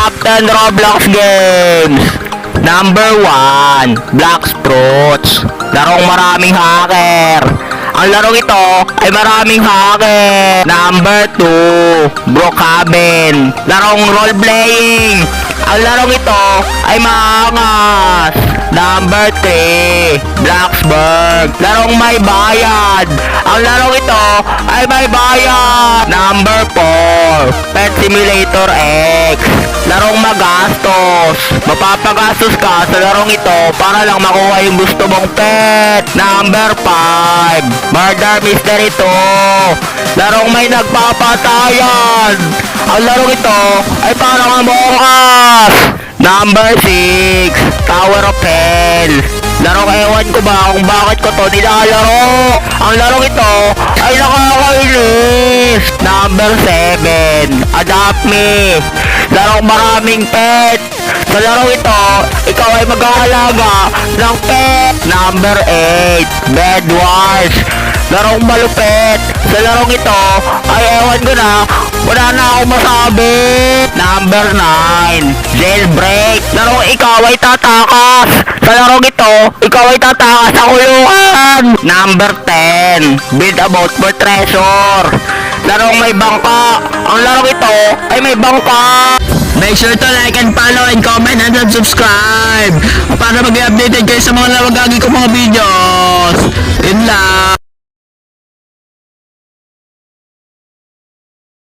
Top 10 Roblox games. Number 1, Black Fruits. Larong maraming hacker. Ang larong ito ay maraming hacker. Number 2, Brookhaven. Larong role-playing. Ang larong ito ay maangas. Number 3, Blacksburg. Larong may bayad. Ang larong ito ay may bayad. Number 4, Pet Simulator X. Larong magastos. Mapapagastos ka sa larong ito para lang makuha yung gusto mong pet. Number 5, Murder Mystery 2. Larong may nagpapatayan. Ang larong ito ay parang Among Us. Number 6, Tower of Hell. Larong ewan ko ba kung bakit ko to nilalaro. Ang larong ito ay nakakainis. Number 7, Adopt Me. Larong maraming pet. Sa larong ito, ikaw ay mag-aalaga ng pet. Number 8, Bed Wars. Larong malupit. Sa larong ito, ay ewan ko na, wala na akong masabi. Number 9, Jailbreak. Larong ikaw ay tatakas. Sa larong ito, ikaw ay tatakas sa kulungan. Number 10, Build a Boat for Treasure. Larong may bangka. Ang larong ito ay may bangka. Make sure to like and follow and comment and subscribe para mag-updated kayo sa mga nawagagi ko mga videos. Yun lang.